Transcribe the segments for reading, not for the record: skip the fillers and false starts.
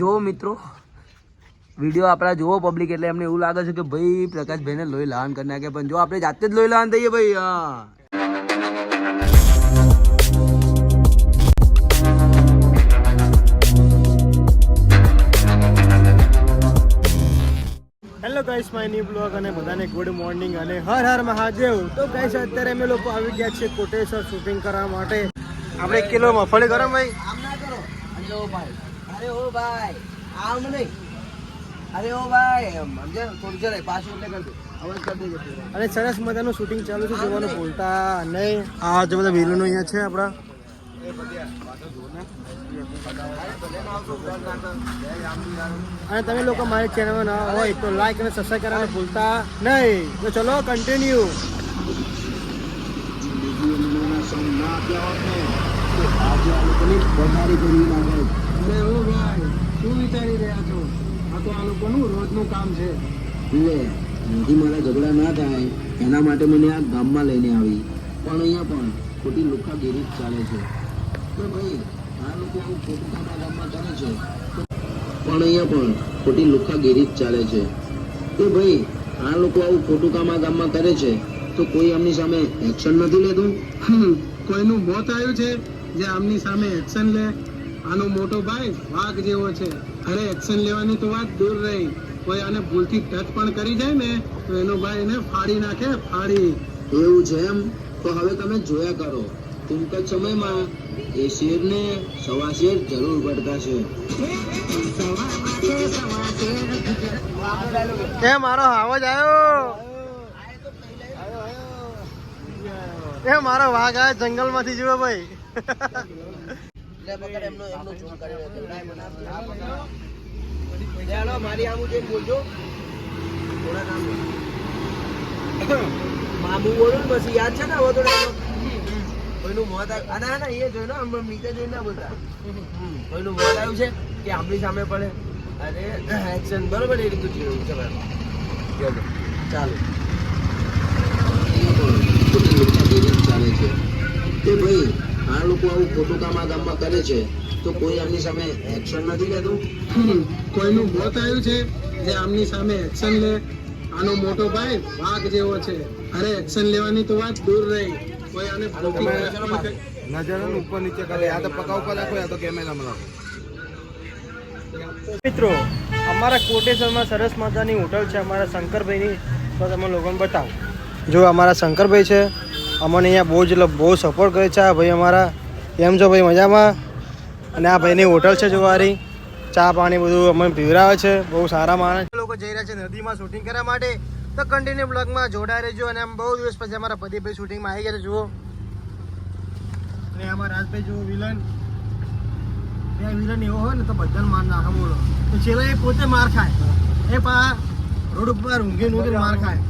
જો મિત્રો વિડીયો આપણા જોવો પબ્લિક એટલે એમને એવું લાગે છે કે ભાઈ પ્રકાશભાઈને લોહી લહાન કરી નાખે, પણ જો આપણે જાતે જ લોહી લહાન થઈએ ભાઈ. હા hello guys, my new blog અને બધાને ગુડ મોર્નિંગ અને હર હર મહાદેવ. તો ગાઈસ અત્યારે અમે લોકો આવી ગયા છીએ કોટેશ્વર શૂટિંગ કરવા માટે. આપણે 1 કિલો મગફળી કરો ભાઈ. આમ ના કરો. અરે ઓ ભાઈ, અરે ઓ ભાઈ, આમ નહીં, અરે ઓ ભાઈ, સમજે થોડું જરા પાછું એટલે કરી દો, અવાજ કરી દેજો. અને સરસ મજાનું શૂટિંગ ચાલુ છે, જોવાનું ભૂલતા નહીં. આ જે બધા વિલનો અહીંયા છે આપણા. અને તમે લોકો મારી ચેનલમાં નવા હોય તો લાઈક અને સબસ્ક્રાઈબ કરવાનું ભૂલતા નહીં. તો ચલો કન્ટિન્યુ. શું વિચારી રહ્યા છો? આ તો આ લોકોનું રોજનું કામ છે. એનાથી મારા ઝઘડા ના થાય એના માટે મને આ ગામમાં લઈને આવી, પણ અહીંયા પણ ખોટી લુખાગીરી ચાલે છે. તો ભાઈ આ લોકો આવું ખોટું કામ આ ગામમાં કરે છે, પણ અહીંયા પણ ખોટી લુખાગીરી ચાલે છે. તો ભાઈ આ લોકો આવું ખોટું કામ આ ગામમાં કરે છે તો કોઈ આમની સામે એક્શન નથી લેતું? કોઈનું મોત આવ્યું છે જે આમની સામે એક્શન લે? આનો મોટો ભાઈ વાઘ જેવો છે. અરે એક્શન લેવાની તો વાત દૂર રહી, કોઈ આને ભૂલથી ટચ પણ કરી જાય ને તો એનો ભાઈ એને ફાડી નાખે, ફાડી. એવું છે એમ? તો હવે તમે જોયા કરો, ટૂંક જ સમયમાં એ શેરને સવા શેર જરૂર પડતા છે. એ મારો આવાજ આવ્યો, એ મારો વાઘ આવ્યો જંગલમાંથી. જુઓ ભાઈ, મારી આમ બોલજો, મામુ બોલું ને પછી યાદ છે ને હવે તો કોઈનું મોત આવ્યું. ના ના એ જોઈ ને આમ નીચે જોઈ ના બોલતા. કોઈનું મોત આવ્યું છે કે આમની સામે પડે અરે એક્શન બરોબર એ રીતનું જોયું છે. ચાલો ચાલે છે કે ભાઈ આ લોકો આવું ખોટું કામ આ ગામમાં કરે છે તો કોઈ આમની સામે એક્શન નથી લેતું? કોઈનું મોત આવ્યું છે જે આમની સામે એક્શન લે? આનો મોટો ભાઈ વાઘ જેવો છે. અરે એક્શન લેવાની તો વાત દૂર રહી, કોઈ આને નજર ઉપર નીચે કરે. આ તો પકા ઉપર રાખો, આ તો કેમેરામાં રાખો. મિત્રો અમારા કોટેશ્વરમાં સરસ મજાની હોટલ છે અમારા શંકરભાઈની, તો તમે લોકોને બતાવો. જો અમારા શંકરભાઈ છે, અમને અહીંયા બહુ જ એટલે બહુ સપોર્ટ કરે છે. આ ભાઈ અમારા કેમ છો ભાઈ? મજામાં. અને આ ભાઈની હોટલ છે જોવારી, ચા પાણી બધું અમને પીવડાવે છે, બહુ સારા માણસ. લોકો જઈ રહ્યા છે નદીમાં શૂટિંગ કરવા માટે, તો કન્ટિન્યુ બ્લોગમાં જોડાઈ રહેજો. અને આમ બહુ દિવસ પછી અમારા પ્રદીપભાઈ શૂટિંગમાં આવી ગયા છે. જુઓ, અને અમારા રાજભાઈ જુઓ વિલન. ત્યાં વિલન એવો હોય ને તો બધાને માર નાખે. બોલો તો છેલ્લા એ પોતે માર ખાય, એ પા રોડ ઉપર ઊંઘી માર ખાય.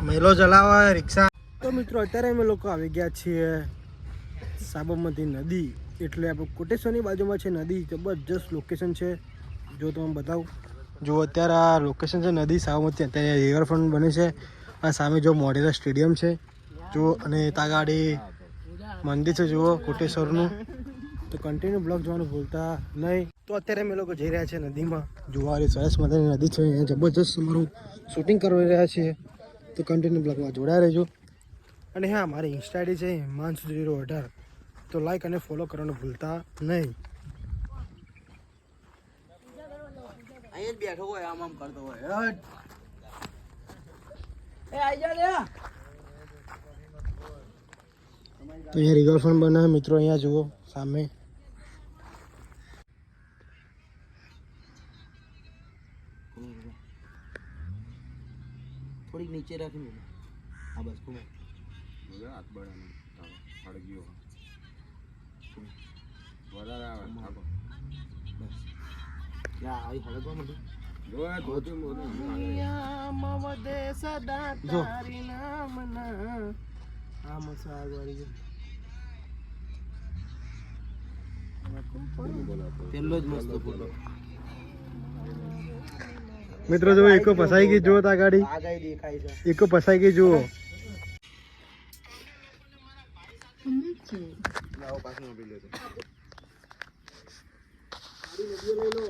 મેલો ચલાવે રિક્ષા. તો મિત્રો અત્યારે અમે લોકો આવી ગયા છીએ સાબરમતી નદી, એટલે આપણે કોટેશ્વરની બાજુમાં છે નદી. જબરજસ્ત લોકેશન છે, જો તમે બતાવું. જો અત્યારે આ લોકેશન છે નદી સાબરમતી, અત્યારે રિવરફ્રન્ટ બને છે. આ સામે જો મોઢેરા સ્ટેડિયમ છે જો, અને તાગાડી મંદિર છે જુઓ કોટેશ્વરનું. તો કન્ટિન્યુ બ્લોગ જોવાનું ભૂલતા નહીં. તો અત્યારે અમે લોકો જઈ રહ્યા છીએ નદીમાં. જોવાની સરસ મજાની નદી છે, અહીંયા જબરજસ્ત અમારું શૂટિંગ કરી રહ્યા છીએ. તો કન્ટિન્યુ બ્લોગમાં જોડાઈ રહેજો. અને હા, મારી ઇન્સ્ટા આઈડી છે હિમાંશુ018, તો લાઈક અને ફોલો કરવાનું ભૂલતા નહીં. અહીંયા જ બેઠો હોય, આમ આમ કરતો હોય. એ આઈ જા લે. તો અહીંયા રિવરફ્રન્ટ બને મિત્રો, અહીંયા જુઓ સામે. થોડીક નીચે રાખી આ બસ કુમાર હાથ બળાનો હળગ્યો વરાળ આવે થાકો બસ યા આવી હળગવા માંડી. જો આ ગોતું મોનું મવદે સદા તારી નામના આ મસાલ વાળી પેલો જ મસ્ત ફોટો. મિત્રો જો એકો ફસાઈ ગઈ, જુઓ તા ગાડી દેખાય છે. એકો ફસાઈ ગઈ જુઓ. લાવો પાછું મોબાઈલ લેતો વિડીયો લઈ લો.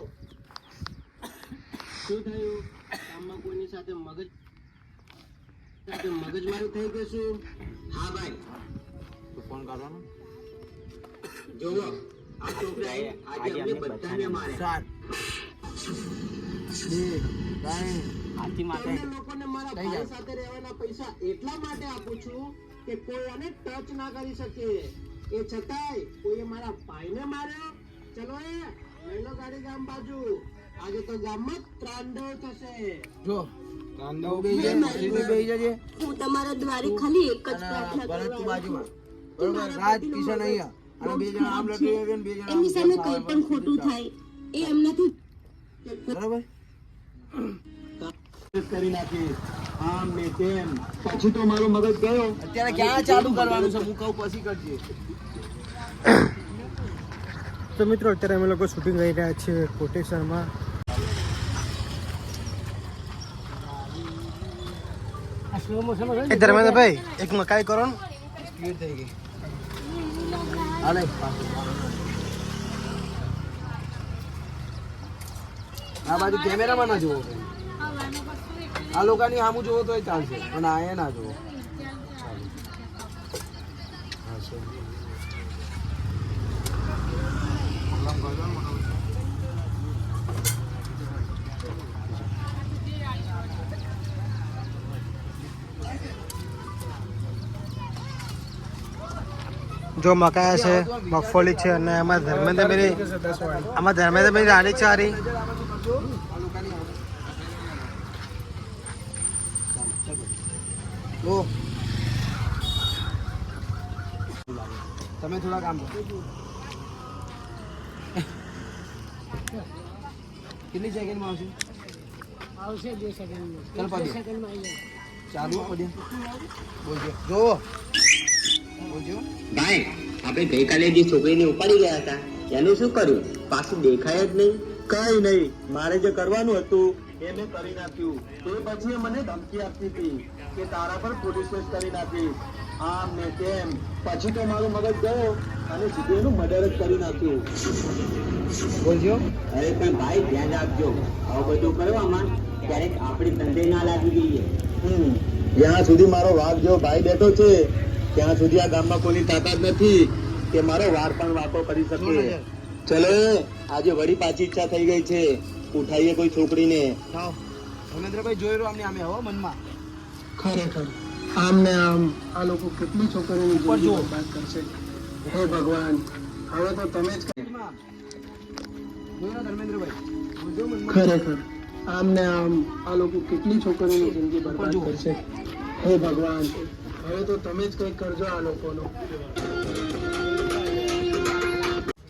શું થયું? કામમાં કોઈની સાથે મગજમારી થઈ ગઈ શું? હા ભાઈ, તું ફોન કરવાનો જોવો આ છોકરાએ આજે અમને બધાને માર્યા. તમને લોકોને મારા ભાઈ સાથે રહેવાના પૈસા એટલા માટે આપું છું કે કોઈ આને ટચ ના કરી શકે. એ છતાંય કોઈએ મારા ભાઈને માર્યો. ચલો એ લઈ લો ગાડી ગામ બાજુ. આજે તો ગામમાં ત્રાંડવ થશે. જો હું તમારા દ્વારે ખાલી એક જ પ્રાર્થના કરવા એમની સામે કોઈ પણ ખોટું થાય એ એમનાથી કરી નાખી. આમ ને તેમ પછી તો મારું મગજ ગયો. અત્યારે ક્યાં ચાલુ કરવાનું છે? હું કહું પછી કરજે. તો મિત્રો અત્યારે અમે લોકો શૂટિંગ કરી રહ્યા છીએ કોટેશ્વરમાં. ધર્મેન્દ્રભાઈ એક મકાઈ કરો ને. સ્પીડ થઈ ગઈ. હાલે આ બાજુ કેમેરામાં ના જોવો. આ લોકોની સામું જોવો તો ચાલશે, અને આ ના જોવો. જો મકાઈ છે, મગફળી છે, અને આમાં ધર્મેન્દ્રભાઈ રાણી છે. હારી તમે થોડા કામ કરો. કેટલી સેકન્ડમાં આવશે? 2 સેકન્ડમાં. ચાલુ બોલજો. જો બોલજો. ભાઈ, આપણે ગઈકાલે જે છોકરીને ઉપાડી ગયા હતા એનું શું કર્યું? પાછું દેખાય જ નહીં. કઈ નહીં, મારે જે કરવાનું હતું એ મેં કરી નાખ્યું. તે પછી મને ધમકી આપતી હતી કે તારા પર પોલીસ કેસ કરી નાખીશ, આમ ને તેમ. પછી તો મારું મગજ ગયો અને સીધું એનું મર્ડર જ કરી નાખ્યું. બોલજો. અરે પણ ભાઈ ધ્યાન રાખજો, આવું બધું કરવામાં ક્યારેક આપણી ધંધે ના લાગી જઈએ. જ્યાં સુધી મારો વાઘ જેવો ભાઈ બેઠો છે ત્યાં સુધી આ ગામમાં કોઈની તાકાત નથી કે મારો વાર પણ વાતો કરી શકે. ચલો આજે વળી પાછી ઈચ્છા થઈ ગઈ છે, ઉઠાઈએ કોઈ છોકરીને. ધર્મેન્દ્રભાઈ જોઈ રહ્યો આમને આમે હો મનમાં. ખરેખર આમ ને આમ આ લોકો કેટલી છોકરીઓની જિંદગી બરબાદ કરશે. હે ભગવાન, હવે તો તમે જ ખરેખર આમ ને આમ આ લોકો કેટલી છોકરીઓની જિંદગી બરબાદ કરશે. હે ભગવાન, હવે તો તમે જ કંઈક કરજો આ લોકોનો.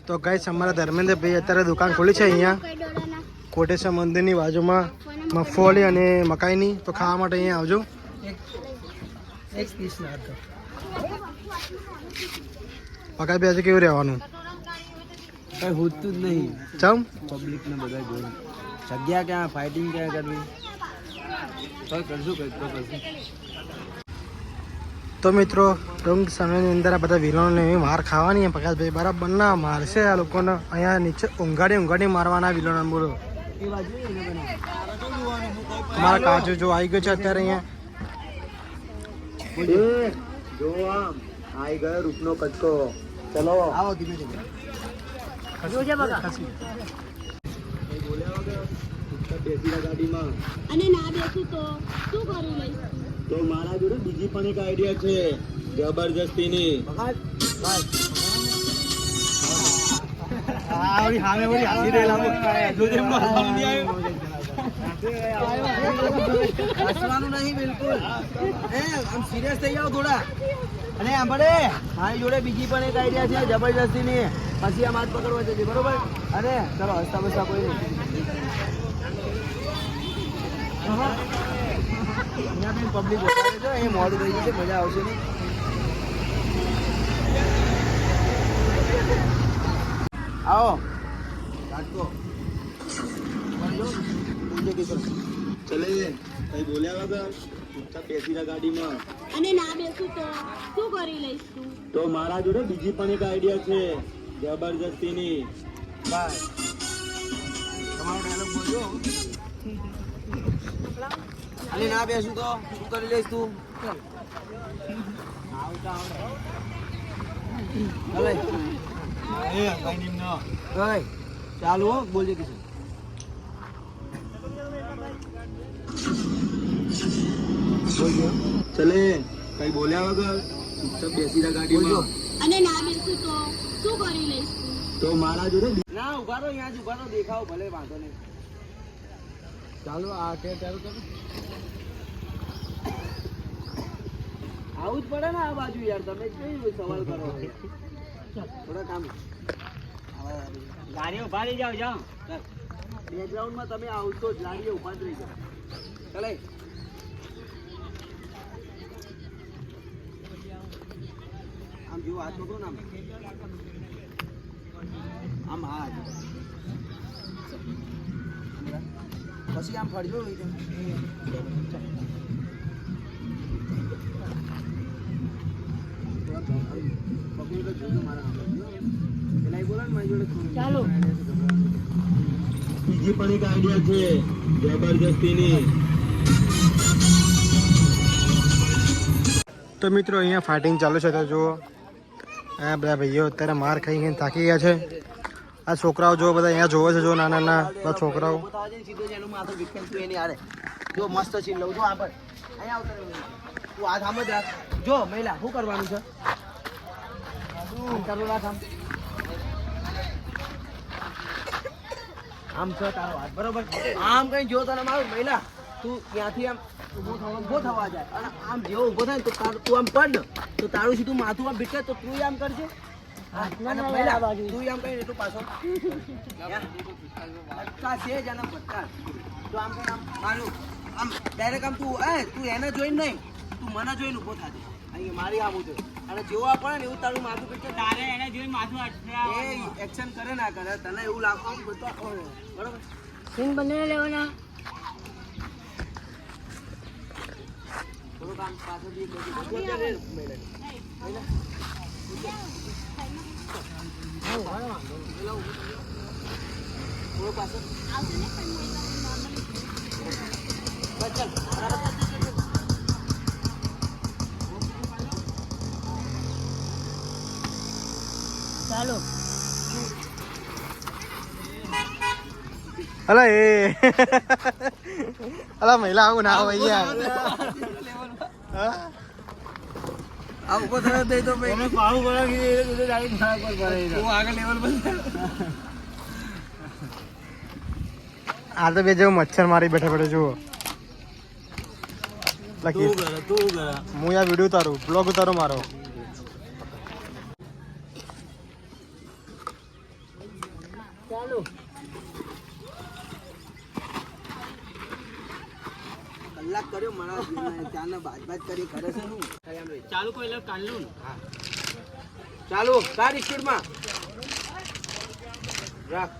તો ગાઈસ, અમારા ધર્મેન્દ્રભાઈ અત્યારે દુકાન ખોલી છે અહીંયા કોટેશ્વર મંદિરની બાજુમાં, મગફળી અને મકાઈની. તો ખાવા માટે અહીંયા આવજો. મકાઈ બી આજે કેવું રહેવાનું? કઈ હોતું જ નહીં. ચમ પબ્લિક ને બધા જોઈ જગ્યા ક્યાં, ફાઇટિંગ ક્યાં કરવી. કઈ કરશું, કઈ તો કરશું. તો મિત્રો ટૂંક સમયની અંદર આ બધા વિલનોને એવી માર ખાવાની. પ્રકાશભાઈ બરાબર ના મારશે આ લોકોને. અહીંયા નીચે ઊંઘાડી મારવાના વિલનો. બોલો. અમારા કાજુ જો આવી ગયો છે અત્યારે અહીંયા. જો આમ આવી ગયો રૂપનો કચકો. ચલો આવો ધીમે ધીમે. ગાડીમાં અને ના બેસું તો શું કરું લઈશ? તો મારા જોડે બીજી પણ એક આઈડિયા છે જબરજસ્તીની. હસવાનું નહીં બિલકુલ. આમ સિરિયસ થઈ જાવ થોડા. અને સાંભળે, મારી જોડે બીજી પણ એક આઈડિયા છે જબરજસ્તીની. પછી આમ હાથ પકડવા જશે, બરોબર? અરે ચલો, હસતા બસતા કોઈ નહીં. પબ્લિક એ મોડું થઈ જશે, મજા આવશે નહીં. આવો કાટકો ચલે કઈ બોલ્યા વગર ચૂપચાપ બેસી રહ્યા ગાડીમાં. અને ના બેસું તો શું કરી લઈશ તું? તો મારા જોડે બીજી પણ એક આઈડિયા છે જબરજસ્તીની. બસ તમારો ડાયલોગ બોલજો. અરે ના બેસું તો શું કરી લઈશ તું? ચાલે ચાલુ હો બોલજે કિશન. ચલે કઈ બોલ્યા વગર ચૂપચાપ બેસી રહ્યા ગાડીમાં. અને ના બેસું તો શું કરી લઈશ તું? તો મારા જોડે ના ઉભા રહો, અહીંયા જ ઉભા રહો, દેખાવ ભલે વાંધો નહીં. ચાલો આ કે ચાલુ કરો. આવું જ પડે ને આ બાજુ યાર, તમે કઈ સવાલ કરો? થોડા કામ ગાડીઓ ઉભા રહી જાઓ. જાઓ બેકગ્રાઉન્ડમાં તમે આવશો જ, ગાડીઓ ઉભા જ રહી જાઓ. ચાલે આમ જુઓ, હાથ પકડો ને આમ હાથ પછી આમ ફરજો. ચાલો બીજી પણ એક આઈડિયા છે જબરજસ્તીની. તો મિત્રો અહીંયા ફાઇટિંગ ચાલુ છે. તો જુઓ આ બધા ભાઈઓ અત્યારે માર ખાઈને થાકી ગયા છે. આ છોકરાઓ જો બધા અહીંયા જોવે છે, જો નાના નાના બધા છોકરાઓ. જો મસ્ત સીન લઉં છું આગળ. અહીંયા આવતો તું હાથ આમ જ રાખ. જો મહિલા શું કરવાનું છે? ચાલુ રાખ આમ. આમ છે તારો હાથ બરોબર. આમ કઈ જો તને મારું મહિલા તું ત્યાંથી આમ ઊભો થવા જાય અને આમ જેવો ઊભો થાય ને તો તું આમ પડ ને તો તારું સીધું માથું આમ ભીટકે તો તું આમ કરજે. અને મહિલા તું આમ કઈ એટલું પાછો પચાસ છે જ અને 50 તો આમ કઈ આમ મારું આમ ડાયરેક્ટ આમ તું એને જોઈને નહીં, તું મને જોઈને ઊભો થાજે. અહીં મારી આમ ઉતર અને જેવું આ પડે ને એવું તારું માથું ભીટકે. તારે એને જોઈને માથું એ એક્શન કરે ના કરે તને એવું લાગવાનું બધું બરોબર. સીન બનાવી લેવાના. થોડુંક આમ પાછળથી થોડું પાછળ ચાલો અલા એ અલા મહિલા આવું ના હોય યાર. આ ઉભો થયો દે તો ભાઈ પાડું બરાબર આગળ લેવલ પર. આ તો બે જેવું મચ્છર મારી બેઠા બેઠા જુઓ. લખી હું આ વિડીયો ઉતારું, બ્લોગ ઉતારું મારો. ચાલો કલાક કર્યો મારા ચાને બાજ કરી કરે છે શું ચાલુ કોઈ એટલે કાઢલું. હા ચાલુ કાર સ્પીડમાં રાખ.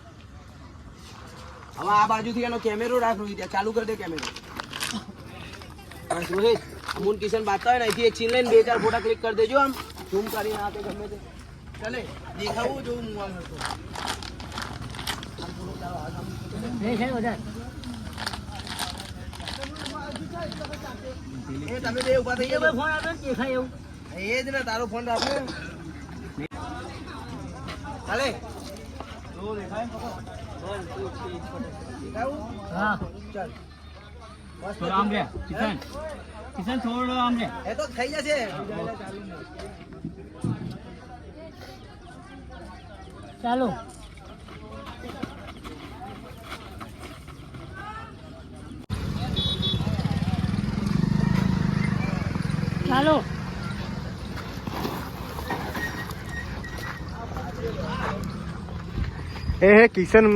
હવે આ બાજુથી એનો કેમેરો રાખ. રોહિત ચાલુ કરી દે કેમેરો. રોહિત અમુન કિશન બાતા હોય ને અહીંથી એક સીન લઈને 2-4 ફોટા ક્લિક કરી દેજો. આમ ઝૂમ કરીને આપે ગમે તે ચાલે દેખાવું જોવું હું આમ હતો. એ તમે બે ઉભા થઈ ગયા. ફોન આપે દેખાય એવું એ જ ને તારો ફોન રાખો. ચાલે જો દેખાય દેખાવું. હા ચાલ થોડો આમ રે કિશન, કિશન થોડો આમ રે. એ તો થઈ જશે. ચાલો ચાલો એ હે કિશન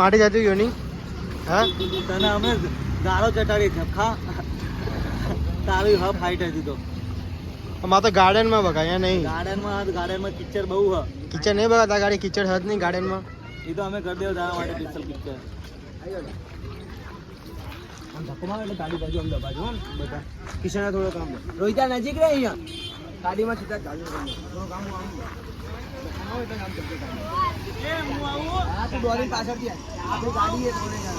માટી જતું ગયો નહીં. હા તને અમે ગાળો ચટાડી ખા તારી હબ હાઈટ હતી તો અમારે તો ગાર્ડનમાં બગાય નહીં. ગાર્ડનમાં કિચડ બહુ હ. કિચડ નહીં બગાતા ગાડી, કિચડ હદ નહીં ગાર્ડનમાં. એ તો અમે કરી દેવ તારા માટે પિસ્તલ કિચડ. આમ ધક્કો મારો એટલે ગાડી બાજુ આમ દબાજો હો બધા. કિશને થોડો કામ રોહિતા નજીક રે અહીંયા ગાડીમાં સીધા ચાલુ થોડું કામ આમ એટલે કામ કરજો. હા તું દોડીને પાછળથી આય. આપણે ગાડી એ દોડે યાર.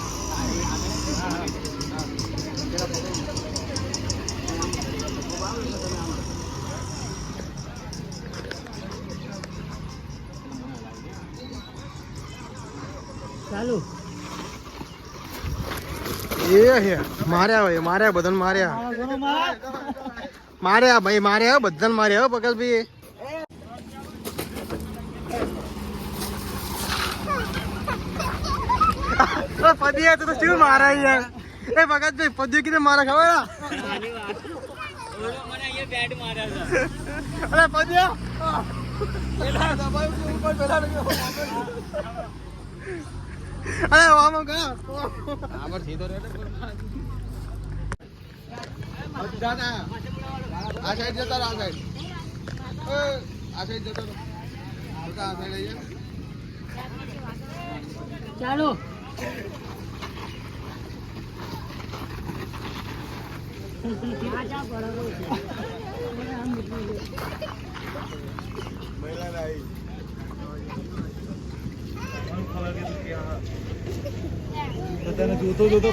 ચાલુ એ હે માર્યા ભાઈ માર્યા બધાને માર્યા માર્યા ભાઈ માર્યા બધાને માર્યા હો પકડભાઈ પદિયા તો શું મારા યાર એ ભગતભાઈ પદિયો કીધે મારા ખબર મને અહીંયા બેટ માર્યા છે. અરે પદિયા અરે આમાં ગયા આ સાઈડ જતા આ સાઈડ આ સાઈડ જતા આ સાઈડ ચાલો જોતો જોતો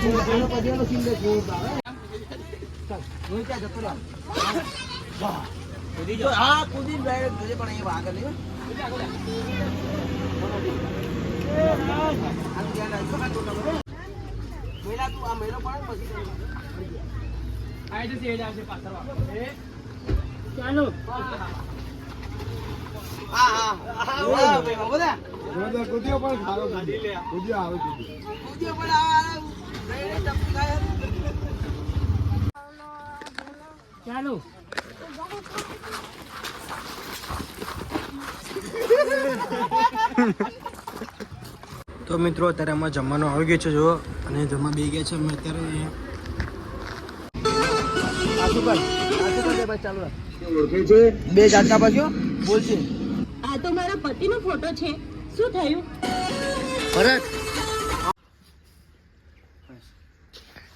હા કુદી પણ અહીંયા આગળ ચાલો કુદીઓ પણ ખારો કુદીઓ આવે કુદીઓ પણ ચાલો તો મિત્રો અત્યારે આમાં જમવાનું આવી ગયું છે જો અને જમવા બે ગયા છે અમે અત્યારે ઓળખે છે બે જાતના પાછો બોલશે આ તો મારા પતિનો ફોટો છે. શું થયું? ભરત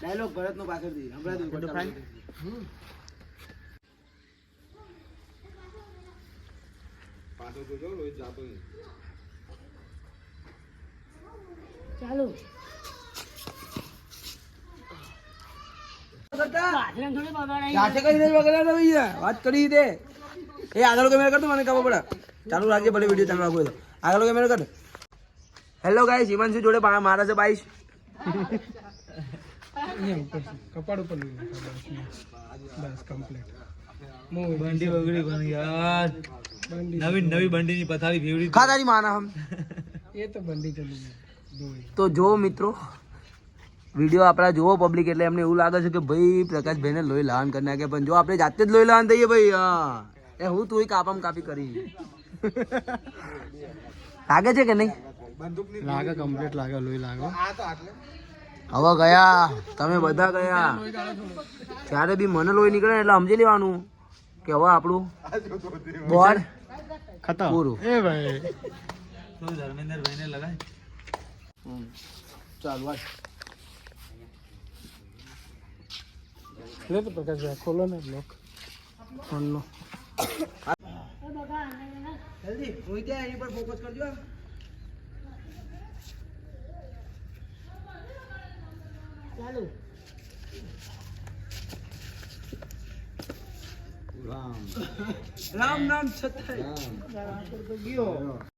ડાયલોગ ભરત નો પાછળથી હમણાં પાછો જોજો રોજ જાતો ચાલો થોડી બગાડાઈ જાતે કરી દે વગેરે ભૈયા વાત કરી દે એ આગળ કેમેરા કરતો મને ખબર પડે ચાલુ રાખજે ભલે વિડીયો ચાલુ રાખો તો આગળ કેમેરા કર હેલો ગાઈસ હિમાંશુ જોડે મારા છે 22 કપાડ ઉપર બસ કમ્પ્લીટ બંડી બગડી પણ યાર નવી બંડીની પથારી ફેવડી ખાતાની માના હમ એ તો બંડી ચલી તો જો મિત્રો વિડીયો આપણા જોવો પબ્લિક એટલે એમને એવું લાગે છે કે ભાઈ પ્રકાશભાઈને લોહી લાવન કરી નાખે પણ જો આપણે જાતે જ લોહી લાવન થઈએ ભાઈ હા એ હું તું કાપમ કાપી કરી લાગે છે કે નહીં લાગે કમ્પ્લીટ લાગે લોહી લાગે હવે ગયા તમે બધા ગયા ત્યારે બી મને લોહી નીકળે એટલે સમજી લેવાનું કે હવે આપણું બોર્ડ ખતમ પૂરું એ ભાઈ ધર્મેન્દ્રભાઈને લગાય ચાલ વાત લે તો પ્રકાશભાઈ ખોલો ને બ્લોક ફોનનો જલ્દી રોઈ ત્યાં એની પર ફોકસ કરજો ચાલો રામ નામ છતાંય ગયો